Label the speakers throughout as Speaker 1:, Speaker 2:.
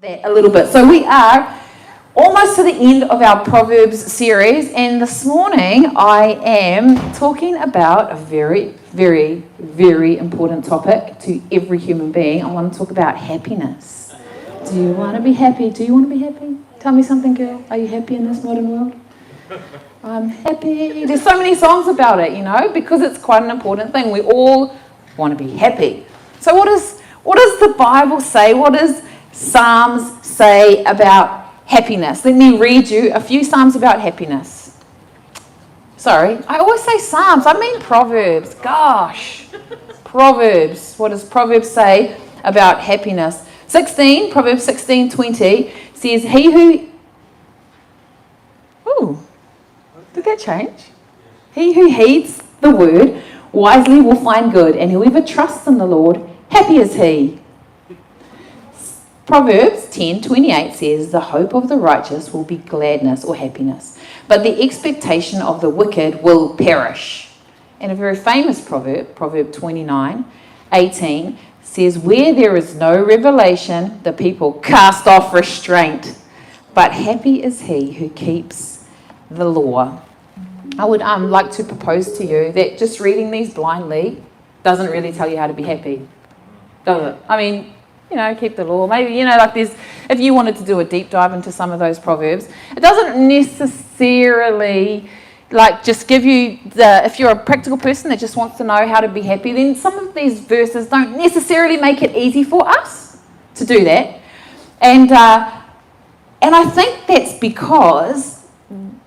Speaker 1: that a little bit. So we are almost to the end of our Proverbs series, and this morning I am talking about a very, very, very important topic to every human being. I want to talk about happiness. Do you want to be happy? Do you want to be happy? Tell me something, girl. Are you happy in this modern world? I'm happy. There's so many songs about it, because it's quite an important thing. We all want to be happy. So what does the Bible say? What does Psalms say about happiness? Let me read you a few Psalms about happiness. Sorry, I always say Psalms. I mean Proverbs. Gosh. Proverbs. What does Proverbs say about happiness? Proverbs 16:20 says, he who... Ooh, did that change? He who heeds the word wisely will find good, and whoever trusts in the Lord, happy is he. Proverbs 10:28 says, the hope of the righteous will be gladness or happiness, but the expectation of the wicked will perish. And a very famous proverb, Proverb 29:18, says, where there is no revelation, the people cast off restraint, but happy is he who keeps the law. I would like to propose to you that just reading these blindly doesn't really tell you how to be happy, does it? I mean, keep the law. Maybe, like this, if you wanted to do a deep dive into some of those Proverbs, it doesn't necessarily just give you if you're a practical person that just wants to know how to be happy, then some of these verses don't necessarily make it easy for us to do that. And I think that's because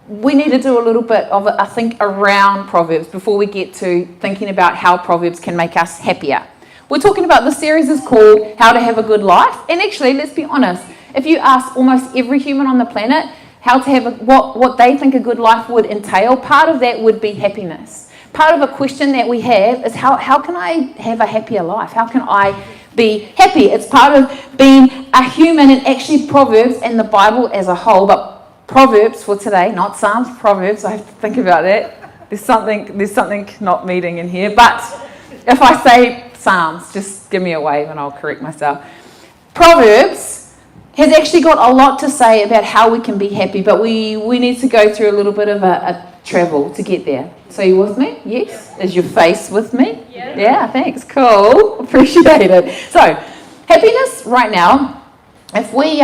Speaker 1: we need to do a little bit of a think around Proverbs before we get to thinking about how Proverbs can make us happier. We're talking about, the series is called How to Have a Good Life. And actually, let's be honest, if you ask almost every human on the planet how to have what they think a good life would entail, part of that would be happiness. Part of a question that we have is how can I have a happier life? How can I be happy? It's part of being a human, and actually Proverbs and the Bible as a whole, but Proverbs for today, not Psalms, Proverbs, I have to think about that. There's something not meeting in here, but if I say Psalms, just give me a wave and I'll correct myself. Proverbs has actually got a lot to say about how we can be happy, but we need to go through a little bit of a travel to get there. So you with me? Yes? Is your face with me? Yeah, thanks. Cool. Appreciate it. So, happiness right now, if we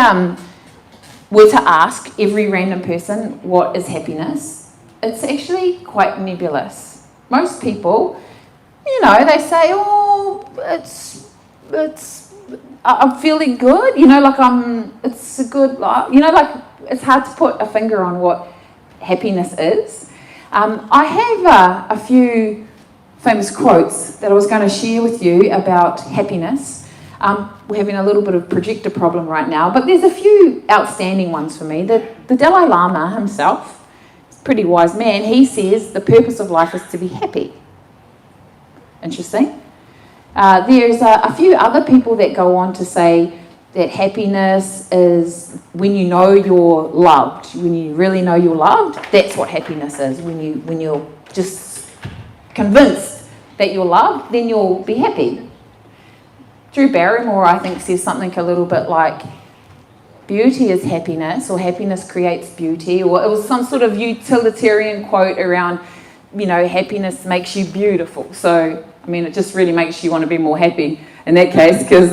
Speaker 1: were to ask every random person what is happiness, it's actually quite nebulous. Most people, they say, I'm feeling good, it's a good life, it's hard to put a finger on what happiness is. I have a few famous quotes that I was going to share with you about happiness. We're having a little bit of projector problem right now, but there's a few outstanding ones for me. The Dalai Lama himself, pretty wise man, he says the purpose of life is to be happy. Interesting. There's a few other people that go on to say that happiness is when you know you're loved. When you really know you're loved, that's what happiness is. When you're just convinced that you're loved, then you'll be happy. Drew Barrymore, I think, says something a little bit like, beauty is happiness, or happiness creates beauty, or it was some sort of utilitarian quote around, happiness makes you beautiful. So, it just really makes you want to be more happy in that case, because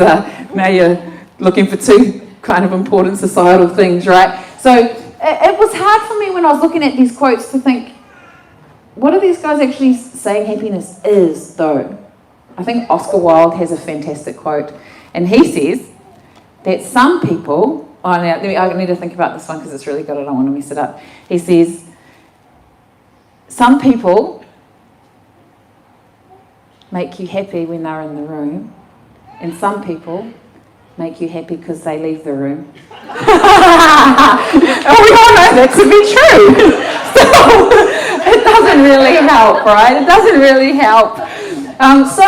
Speaker 1: now you're looking for two kind of important societal things, right? So it was hard for me when I was looking at these quotes to think, what are these guys actually saying happiness is, though? I think Oscar Wilde has a fantastic quote, and he says that some people, I need to think about this one because it's really good, I don't want to mess it up. He says, some people make you happy when they're in the room, and some people make you happy because they leave the room. And we all know that to be true. So it doesn't really help, right? It doesn't really help. So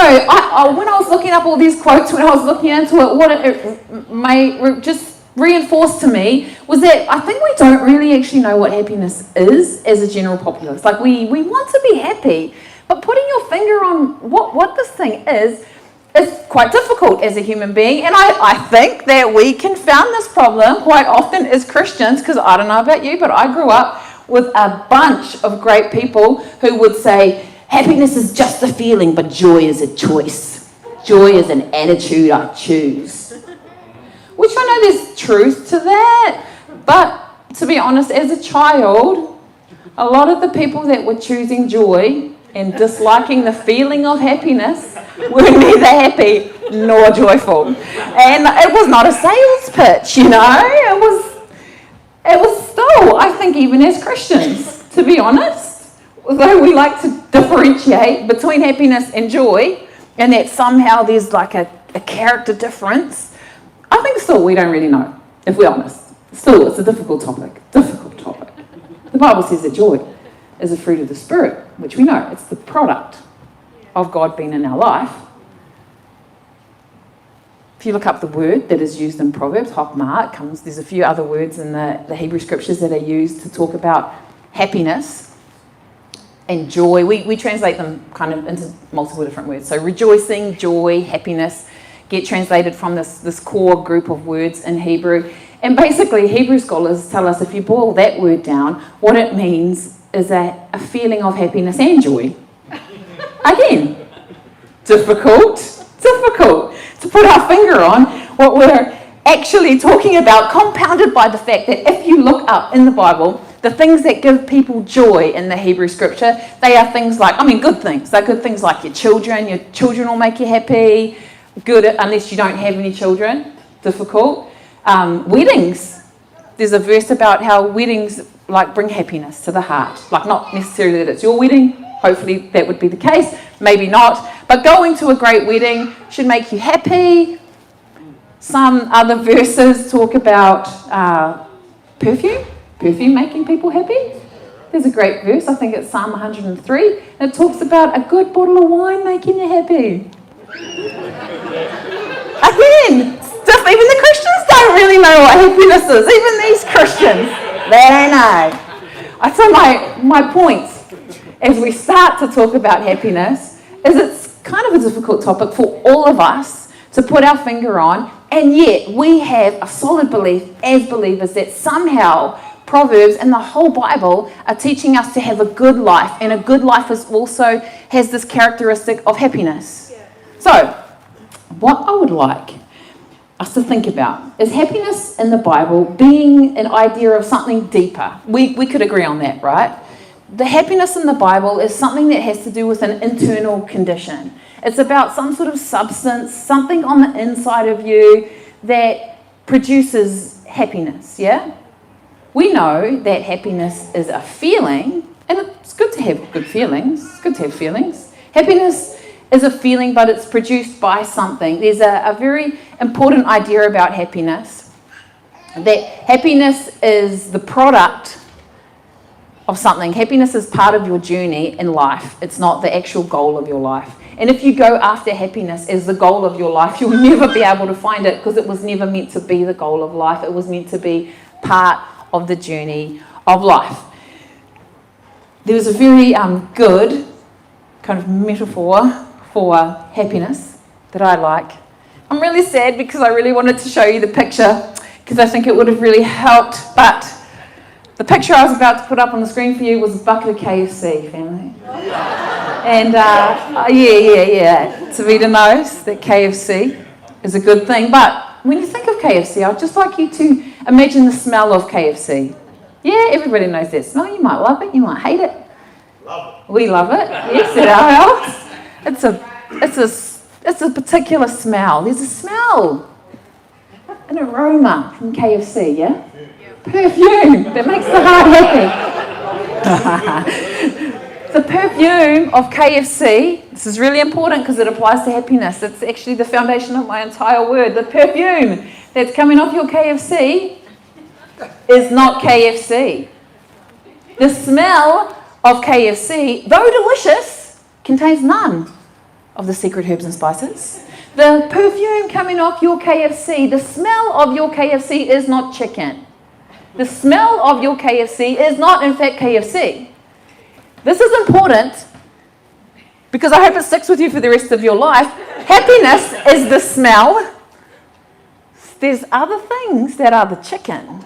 Speaker 1: when I was looking up all these quotes, when I was looking into it, what it may just reinforce to me was that I think we don't really actually know what happiness is as a general populace. We want to be happy, but putting your finger on what this thing is it's quite difficult as a human being, and I think that we confound this problem quite often as Christians, because I don't know about you, but I grew up with a bunch of great people who would say, happiness is just a feeling, but joy is a choice. Joy is an attitude I choose. Which I know there's truth to that, but to be honest, as a child, a lot of the people that were choosing joy and disliking the feeling of happiness were neither happy nor joyful. And it was not a sales pitch, you know. It was still, I think, even as Christians, to be honest, although we like to differentiate between happiness and joy, and that somehow there's like a character difference, I think still we don't really know, if we're honest. Still, it's a difficult topic. The Bible says that joy is a fruit of the Spirit, which we know. It's the product of God being in our life. If you look up the word that is used in Proverbs, hokmah, there's a few other words in the Hebrew scriptures that are used to talk about happiness and joy. We translate them kind of into multiple different words. So rejoicing, joy, happiness get translated from this core group of words in Hebrew. And basically, Hebrew scholars tell us if you boil that word down, what it means is a feeling of happiness and joy. Again, difficult to put our finger on what we're actually talking about, compounded by the fact that if you look up in the Bible, the things that give people joy in the Hebrew scripture, they are things like, good things. They're good things like your children will make you happy. Good, unless you don't have any children, difficult. Weddings. There's a verse about how weddings bring happiness to the heart. Not necessarily that it's your wedding. Hopefully that would be the case. Maybe not. But going to a great wedding should make you happy. Some other verses talk about perfume making people happy. There's a great verse, I think it's Psalm 103, and it talks about a good bottle of wine making you happy. Again, even the Christians don't really know what happiness is. Even these Christians, they don't know. So my point, as we start to talk about happiness, is it's kind of a difficult topic for all of us to put our finger on, and yet we have a solid belief as believers that somehow Proverbs and the whole Bible are teaching us to have a good life, and a good life also has this characteristic of happiness. So, what I would like us to think about is happiness in the Bible being an idea of something deeper. We could agree on that, right? The happiness in the Bible is something that has to do with an internal condition. It's about some sort of substance, something on the inside of you that produces happiness, yeah? We know that happiness is a feeling, and it's good to have good feelings. It's good to have feelings. Happiness is a feeling, but it's produced by something. There's a very important idea about happiness, that happiness is the product of something. Happiness is part of your journey in life. It's not the actual goal of your life. And if you go after happiness as the goal of your life, you'll never be able to find it, because it was never meant to be the goal of life. It was meant to be part of the journey of life. There was a very good kind of metaphor for happiness that I like. I'm really sad because I really wanted to show you the picture, because I think it would have really helped, but the picture I was about to put up on the screen for you was a bucket of KFC, family. And Tavita knows that KFC is a good thing, but when you think of KFC, I'd just like you to imagine the smell of KFC. Yeah, everybody knows that smell. You might love it, you might hate it. Love it. We love it. Yes, at our house. It's a particular smell. There's a smell, an aroma from KFC, yeah? Perfume that makes the heart happy. The perfume of KFC, this is really important because it applies to happiness. It's actually the foundation of my entire word. The perfume that's coming off your KFC is not KFC. The smell of KFC, though delicious, contains none of the secret herbs and spices. The perfume coming off your KFC, the smell of your KFC is not chicken. The smell of your KFC is not, in fact, KFC. This is important because I hope it sticks with you for the rest of your life. happiness is the smell. There's other things that are the chicken.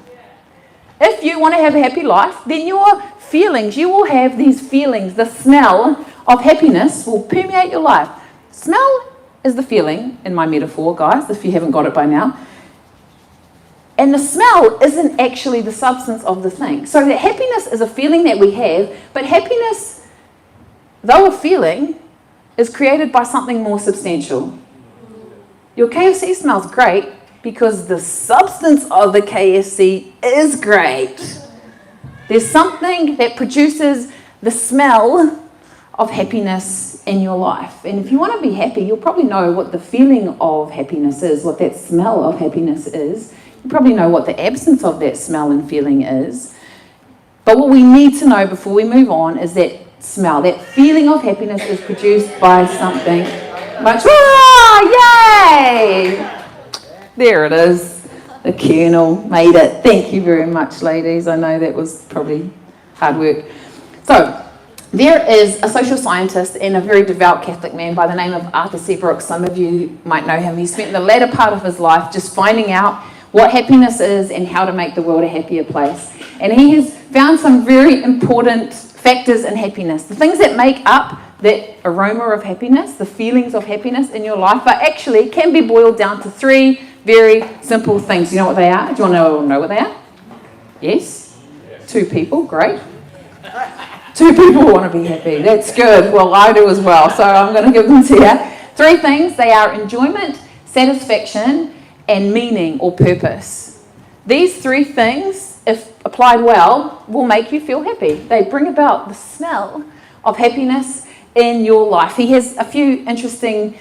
Speaker 1: If you want to have a happy life, then your feelings, you will have these feelings. The smell of happiness will permeate your life. Smell is the feeling, in my metaphor, guys, if you haven't got it by now. And the smell isn't actually the substance of the thing. So that happiness is a feeling that we have, but happiness, though a feeling, is created by something more substantial. Your KFC smells great because the substance of the KFC is great. There's something that produces the smell of happiness in your life. And if you want to be happy, you'll probably know what the feeling of happiness is, what that smell of happiness is. You probably know what the absence of that smell and feeling is. But what we need to know before we move on is that smell, that feeling of happiness is produced by something much. Yay! There it is. The kernel made it. Thank you very much, ladies. I know that was probably hard work. So, there is a social scientist and a very devout Catholic man by the name of Arthur C. Brooks. Some of you might know him. He spent the latter part of his life just finding out what happiness is and how to make the world a happier place. And he has found some very important factors in happiness. The things that make up that aroma of happiness, the feelings of happiness in your life, are actually can be boiled down to three very simple things. You know what they are? Do you want to know what they are? Yes? Two people, great. Two people want to be happy. That's good. Well, I do as well, so I'm going to give them to you. Three things. They are enjoyment, satisfaction, and meaning or purpose. These three things, if applied well, will make you feel happy. They bring about the smell of happiness in your life. He has a few interesting,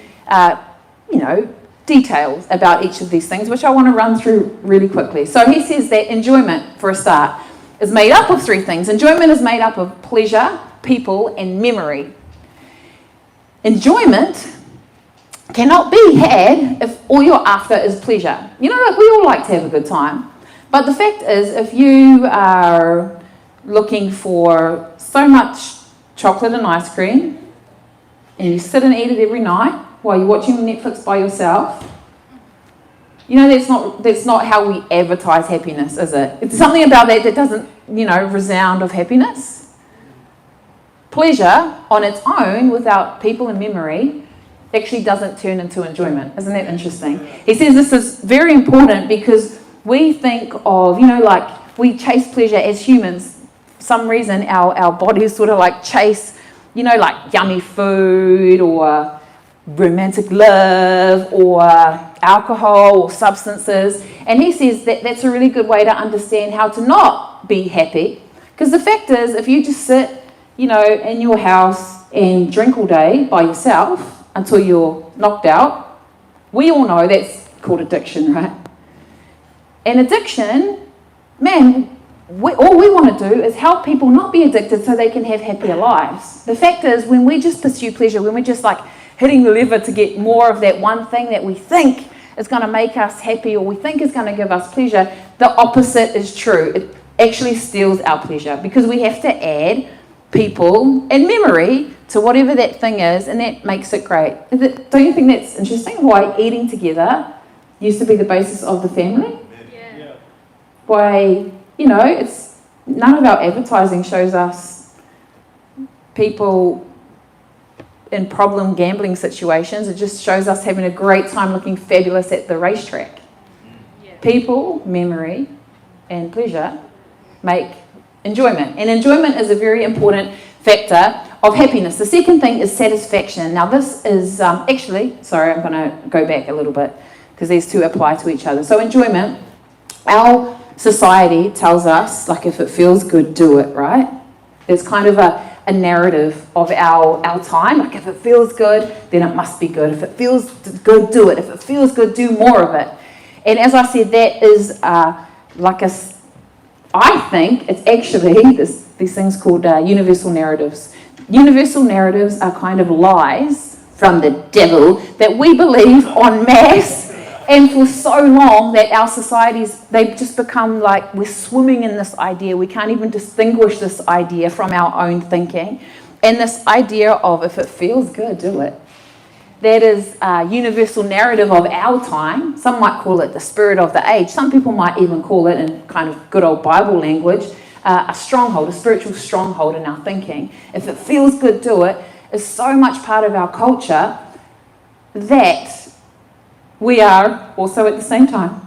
Speaker 1: details about each of these things, which I want to run through really quickly. So he says that enjoyment, for a start, is made up of three things. Enjoyment is made up of pleasure, people, and memory. Enjoyment cannot be had if all you're after is pleasure. You know, like we all like to have a good time. But the fact is, if you are looking for so much chocolate and ice cream, and you sit and eat it every night while you're watching Netflix by yourself, you know, that's not how we advertise happiness, is it? It's something about that doesn't, resound of happiness. Pleasure on its own, without people and memory, actually doesn't turn into enjoyment. Isn't that interesting? He says this is very important because we think of, we chase pleasure as humans. For some reason, our bodies sort of like chase, like yummy food or romantic love or alcohol or substances. And he says that that's a really good way to understand how to not be happy. Because the fact is, if you just sit, in your house and drink all day by yourself until you're knocked out, we all know that's called addiction, right? And addiction, man, all we want to do is help people not be addicted so they can have happier lives. The fact is, when we just pursue pleasure, when we're just like hitting the lever to get more of that one thing that we think is going to make us happy or we think is going to give us pleasure, the opposite is true. It actually steals our pleasure because we have to add people and memory to whatever that thing is, and that makes it great. Don't you think that's interesting? Why eating together used to be the basis of the family? Yeah. Why, it's none of our advertising shows us people in problem gambling situations. It just shows us having a great time looking fabulous at the racetrack. Yeah. People, memory, and pleasure make enjoyment. And enjoyment is a very important factor of happiness. The second thing is satisfaction. Now this is I'm going to go back a little bit because these two apply to each other. So enjoyment, our society tells us, like, if it feels good, do it, right? There's kind of a narrative of our time. Like, if it feels good, then it must be good. If it feels good, do it. If it feels good, do more of it. And as I said, that is I think it's actually these things called universal narratives. Universal narratives are kind of lies from the devil that we believe en masse. And for so long that our societies, they've just become like we're swimming in this idea. We can't even distinguish this idea from our own thinking. And this idea of if it feels good, do it. that is a universal narrative of our time. Some might call it the spirit of the age. Some people might even call it, in kind of good old Bible language, a stronghold, a spiritual stronghold in our thinking. If it feels good, do it, is so much part of our culture that we are also at the same time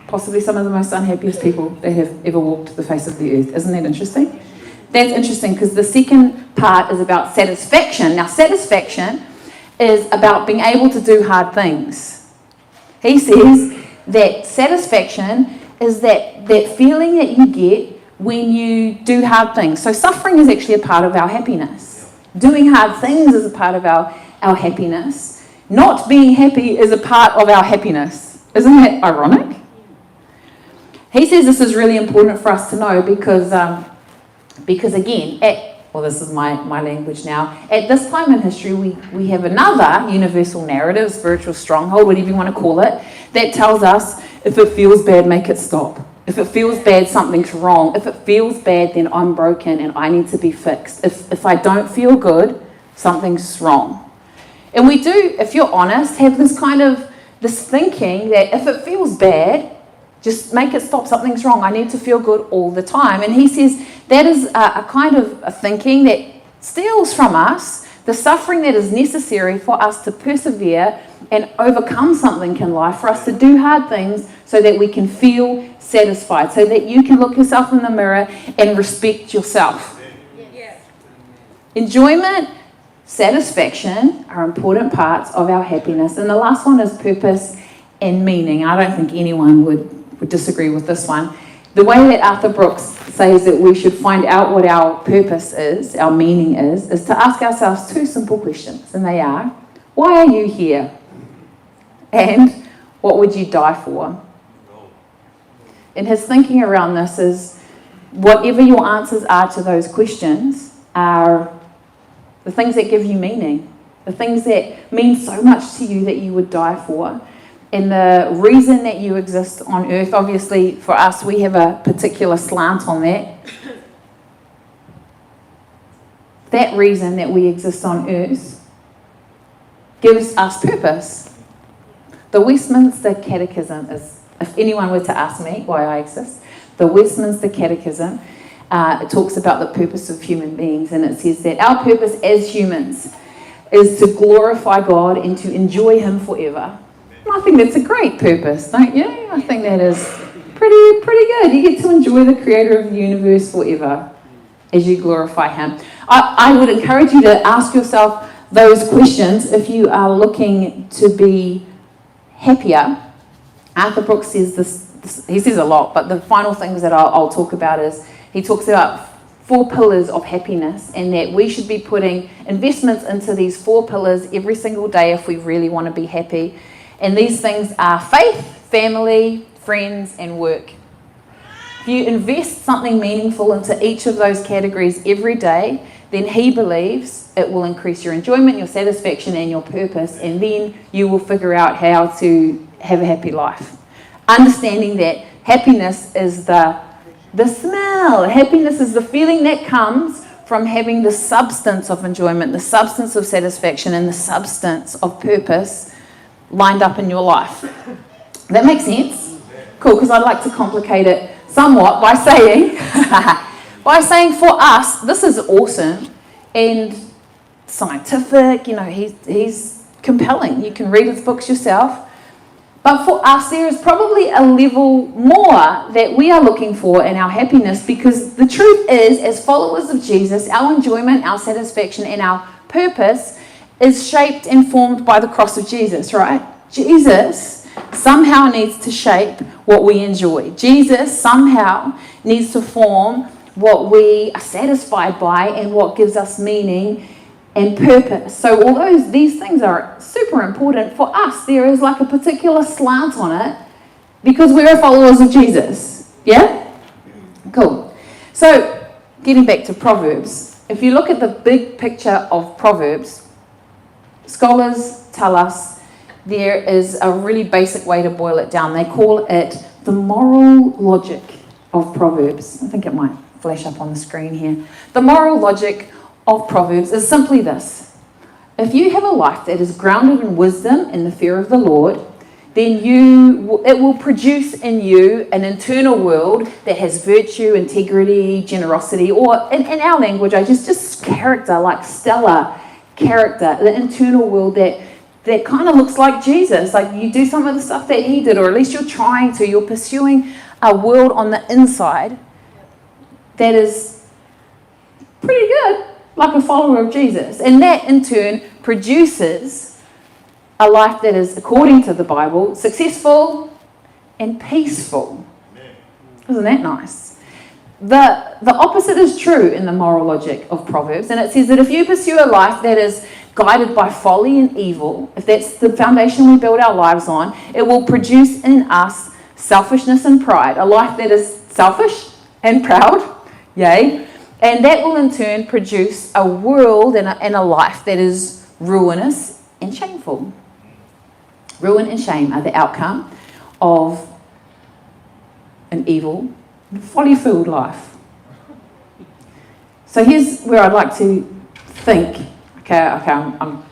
Speaker 1: possibly some of the most unhappiest people that have ever walked the face of the earth. Isn't that interesting? That's interesting because the second part is about satisfaction. Now, satisfaction is about being able to do hard things. He says that satisfaction is that feeling that you get when you do hard things. So suffering is actually a part of our happiness. Doing hard things is a part of our happiness. Not being happy is a part of our happiness. Isn't that ironic? He says this is really important for us to know because again, this is my language now, at this time in history, we have another universal narrative, spiritual stronghold, whatever you want to call it, that tells us if it feels bad, make it stop. If it feels bad, something's wrong. If it feels bad, then I'm broken and I need to be fixed. If I don't feel good, something's wrong. And we do, if you're honest, have this thinking that if it feels bad, just make it stop, something's wrong. I need to feel good all the time. And he says that is a kind of a thinking that steals from us the suffering that is necessary for us to persevere and overcome something in life, for us to do hard things so that we can feel satisfied, so that you can look yourself in the mirror and respect yourself. Yes. Enjoyment, satisfaction are important parts of our happiness. And the last one is purpose and meaning. I don't think anyone would disagree with this one. The way that Arthur Brooks says that we should find out what our purpose is, our meaning is to ask ourselves two simple questions, and they are, why are you here? And what would you die for? And his thinking around this is, whatever your answers are to those questions are the things that give you meaning, the things that mean so much to you that you would die for. And the reason that you exist on earth, obviously for us, we have a particular slant on that. That reason that we exist on earth gives us purpose. The Westminster Catechism is, if anyone were to ask me why I exist, the Westminster Catechism, it talks about the purpose of human beings, and it says that our purpose as humans is to glorify God and to enjoy Him forever. I think that's a great purpose, don't you? I think that is pretty good. You get to enjoy the creator of the universe forever as you glorify Him. I would encourage you to ask yourself those questions if you are looking to be happier. Arthur Brooks says this, he says a lot, but the final things that I'll talk about is he talks about 4 pillars of happiness, and that we should be putting investments into these 4 pillars every single day if we really want to be happy. And these things are faith, family, friends, and work. If you invest something meaningful into each of those categories every day, then he believes it will increase your enjoyment, your satisfaction, and your purpose, and then you will figure out how to have a happy life. Understanding that happiness is the smell. Happiness is the feeling that comes from having the substance of enjoyment, the substance of satisfaction, and the substance of purpose lined up in your life. That makes sense? Cool, because I'd like to complicate it somewhat by saying, for us, this is awesome and scientific, he's compelling. You can read his books yourself. But for us, there is probably a level more that we are looking for in our happiness, because the truth is, as followers of Jesus, our enjoyment, our satisfaction, and our purpose is shaped and formed by the cross of Jesus, right? Jesus somehow needs to shape what we enjoy. Jesus somehow needs to form what we are satisfied by and what gives us meaning and purpose. So although these things are super important, for us there is like a particular slant on it because we're followers of Jesus. Yeah? Cool. So getting back to Proverbs, if you look at the big picture of Proverbs, scholars tell us there is a really basic way to boil it down. They call it the moral logic of Proverbs. I think it might flash up on the screen here. The moral logic of Proverbs is simply this: if you have a life that is grounded in wisdom and the fear of the Lord, then it will produce in you an internal world that has virtue, integrity, generosity, or in our language, just character, like stellar character, the internal world that kind of looks like Jesus. Like you do some of the stuff that he did, or at least you're pursuing a world on the inside that is pretty good, like a follower of Jesus. And that in turn produces a life that is, according to the Bible, successful and peaceful. Isn't that nice? The opposite is true in the moral logic of Proverbs, and it says that if you pursue a life that is guided by folly and evil, if that's the foundation we build our lives on, it will produce in us selfishness and pride, a life that is selfish and proud, yay, and that will in turn produce a world and a life that is ruinous and shameful. Ruin and shame are the outcome of an evil, folly-filled life. So here's where I'd like to think. Okay, I'm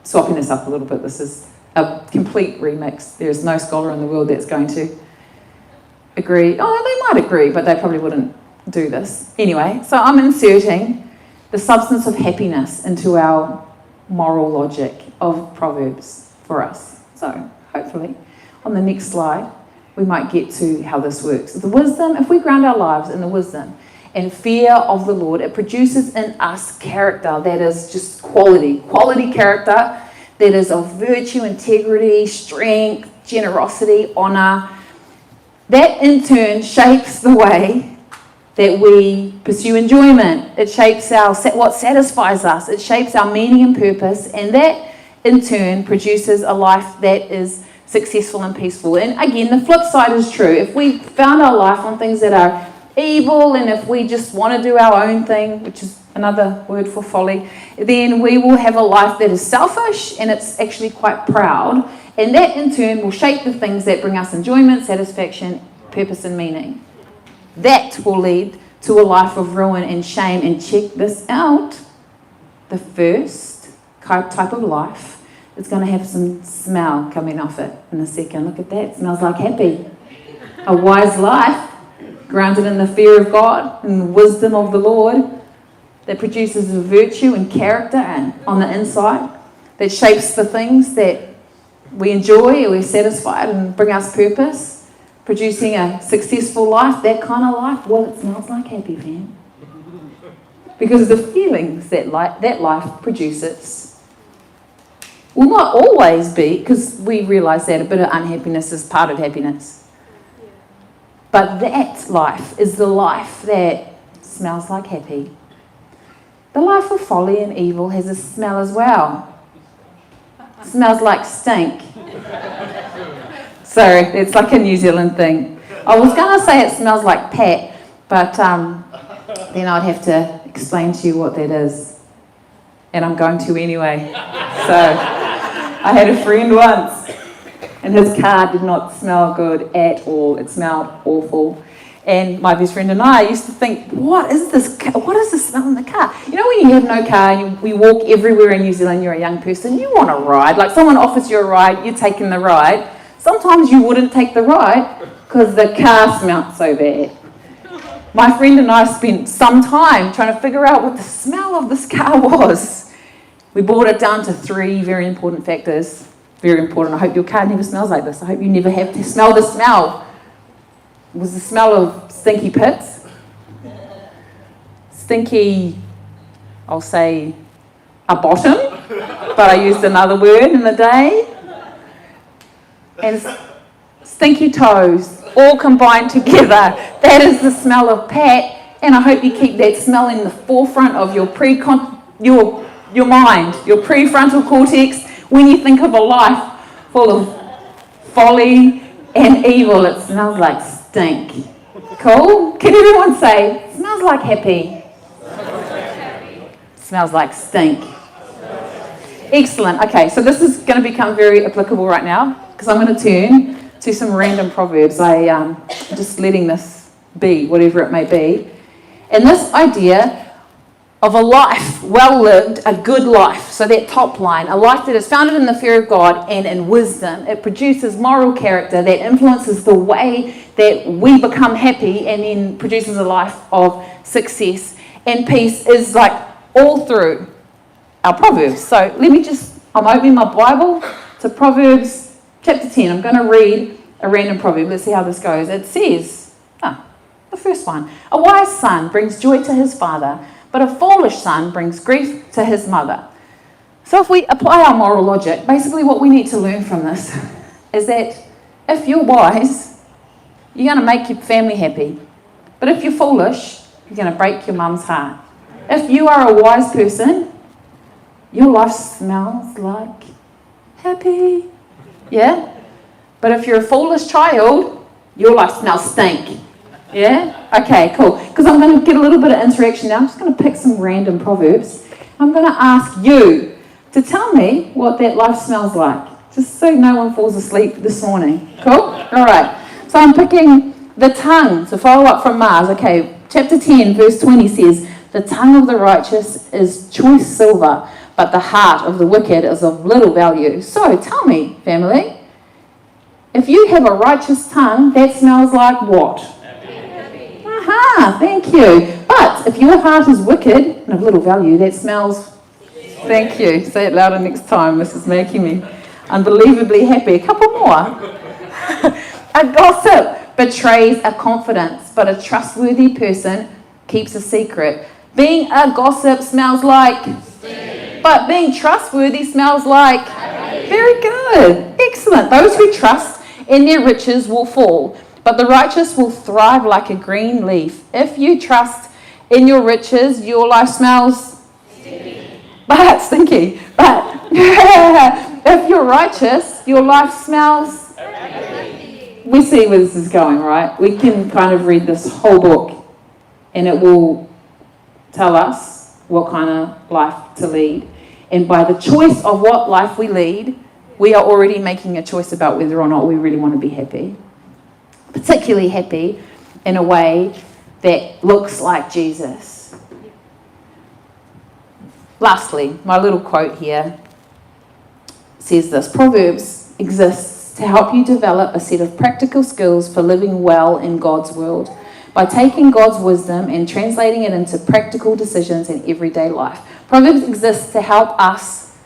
Speaker 1: swapping this up a little bit. This is a complete remix. There's no scholar in the world that's going to agree. Oh, they might agree, but they probably wouldn't do this. Anyway, so I'm inserting the substance of happiness into our moral logic of Proverbs for us. So hopefully on the next slide we might get to how this works. The wisdom, if we ground our lives in the wisdom and fear of the Lord, it produces in us character that is just quality character that is of virtue, integrity, strength, generosity, honour. That in turn shapes the way that we pursue enjoyment. It shapes what satisfies us. It shapes our meaning and purpose, and that in turn produces a life that is successful and peaceful. And again, the flip side is true. If we found our life on things that are evil, and if we just want to do our own thing, which is another word for folly, then we will have a life that is selfish and it's actually quite proud, and that in turn will shape the things that bring us enjoyment, satisfaction, purpose and meaning. That will lead to a life of ruin and shame. And check this out, the first type of life is going to have some smell coming off it in a second. Look at that, it smells like happy. A wise life grounded in the fear of God and the wisdom of the Lord, that produces a virtue and character and on the inside, that shapes the things that we enjoy, we're satisfied and bring us purpose, producing a successful life. That kind of life, well, it smells like happy, fam. Because the feelings that life produces will not always be, because we realise that a bit of unhappiness is part of happiness. But that life is the life that smells like happy. The life of folly and evil has a smell as well. It smells like stink. Sorry, it's like a New Zealand thing. I was going to say it smells like pat, but then I'd have to explain to you what that is. And I'm going to anyway. So I had a friend once, and his car did not smell good at all. It smelled awful. And my best friend and I used to think, what is this smell in the car? You know, when you have no car and we walk everywhere in New Zealand, you're a young person, you want a ride. Like someone offers you a ride, you're taking the ride. Sometimes you wouldn't take the ride because the car smelled so bad. My friend and I spent some time trying to figure out what the smell of this car was. We boiled it down to 3 very important factors. Very important. I hope your car never smells like this. I hope you never have to smell the smell. It was the smell of stinky pits. Stinky, I'll say, a bottom, but I used another word in the day. And stinky toes, all combined together. That is the smell of Pat, and I hope you keep that smell in the forefront of your mind, your prefrontal cortex. When you think of a life full of folly and evil, it smells like stink. Cool? Can everyone say, it smells like happy? Smells like stink. Excellent. Okay, so this is going to become very applicable right now, because I'm going to turn to some random proverbs. I'm just letting this be, whatever it may be. And this idea of a life well lived, a good life. So that top line, a life that is founded in the fear of God and in wisdom. It produces moral character that influences the way that we become happy and then produces a life of success. And peace is like all through our Proverbs. So I'm opening my Bible to Proverbs chapter 10. I'm going to read a random proverb. Let's see how this goes. It says, the first one, a wise son brings joy to his father, but a foolish son brings grief to his mother. So if we apply our moral logic, basically what we need to learn from this is that if you're wise, you're going to make your family happy. But if you're foolish, you're going to break your mum's heart. If you are a wise person, your life smells like happy. Yeah? But if you're a foolish child, your life smells stink. Yeah? Okay, cool. Because I'm going to get a little bit of interaction now. I'm just going to pick some random proverbs. I'm going to ask you to tell me what that life smells like. Just so no one falls asleep this morning. Cool? All right. So I'm picking the tongue to follow up from Mars. Okay, chapter 10, verse 20 says, the tongue of the righteous is choice silver, but the heart of the wicked is of little value. So tell me, family, if you have a righteous tongue, that smells like what? Aha, thank you. But if your heart is wicked and of little value, that smells... Thank you. Say it louder next time. This is making me unbelievably happy. A couple more. A gossip betrays a confidence, but a trustworthy person keeps a secret. Being a gossip smells like... But being trustworthy smells like... Very good. Excellent. Those who trust in their riches will fall, but the righteous will thrive like a green leaf. If you trust in your riches, your life smells stinky. But if you're righteous, your life smells... We see where this is going, right? We can kind of read this whole book and it will tell us what kind of life to lead. And by the choice of what life we lead, we are already making a choice about whether or not we really want to be happy. Particularly happy in a way that looks like Jesus. Lastly, my little quote here says this: Proverbs exists to help you develop a set of practical skills for living well in God's world by taking God's wisdom and translating it into practical decisions in everyday life. Proverbs exists to help us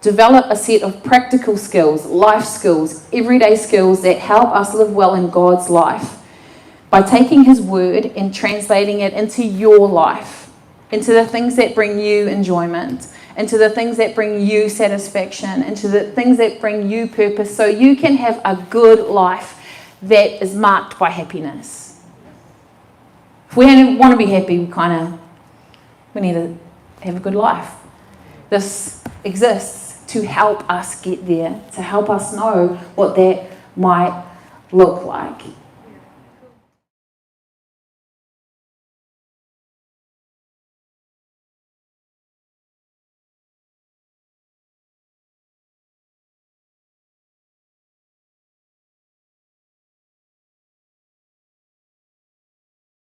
Speaker 1: develop a set of practical skills, life skills, everyday skills that help us live well in God's life by taking His word and translating it into your life, into the things that bring you enjoyment, into the things that bring you satisfaction, into the things that bring you purpose, so you can have a good life that is marked by happiness. If we want to be happy, we need to have a good life. This exists to help us get there, to help us know what that might look like.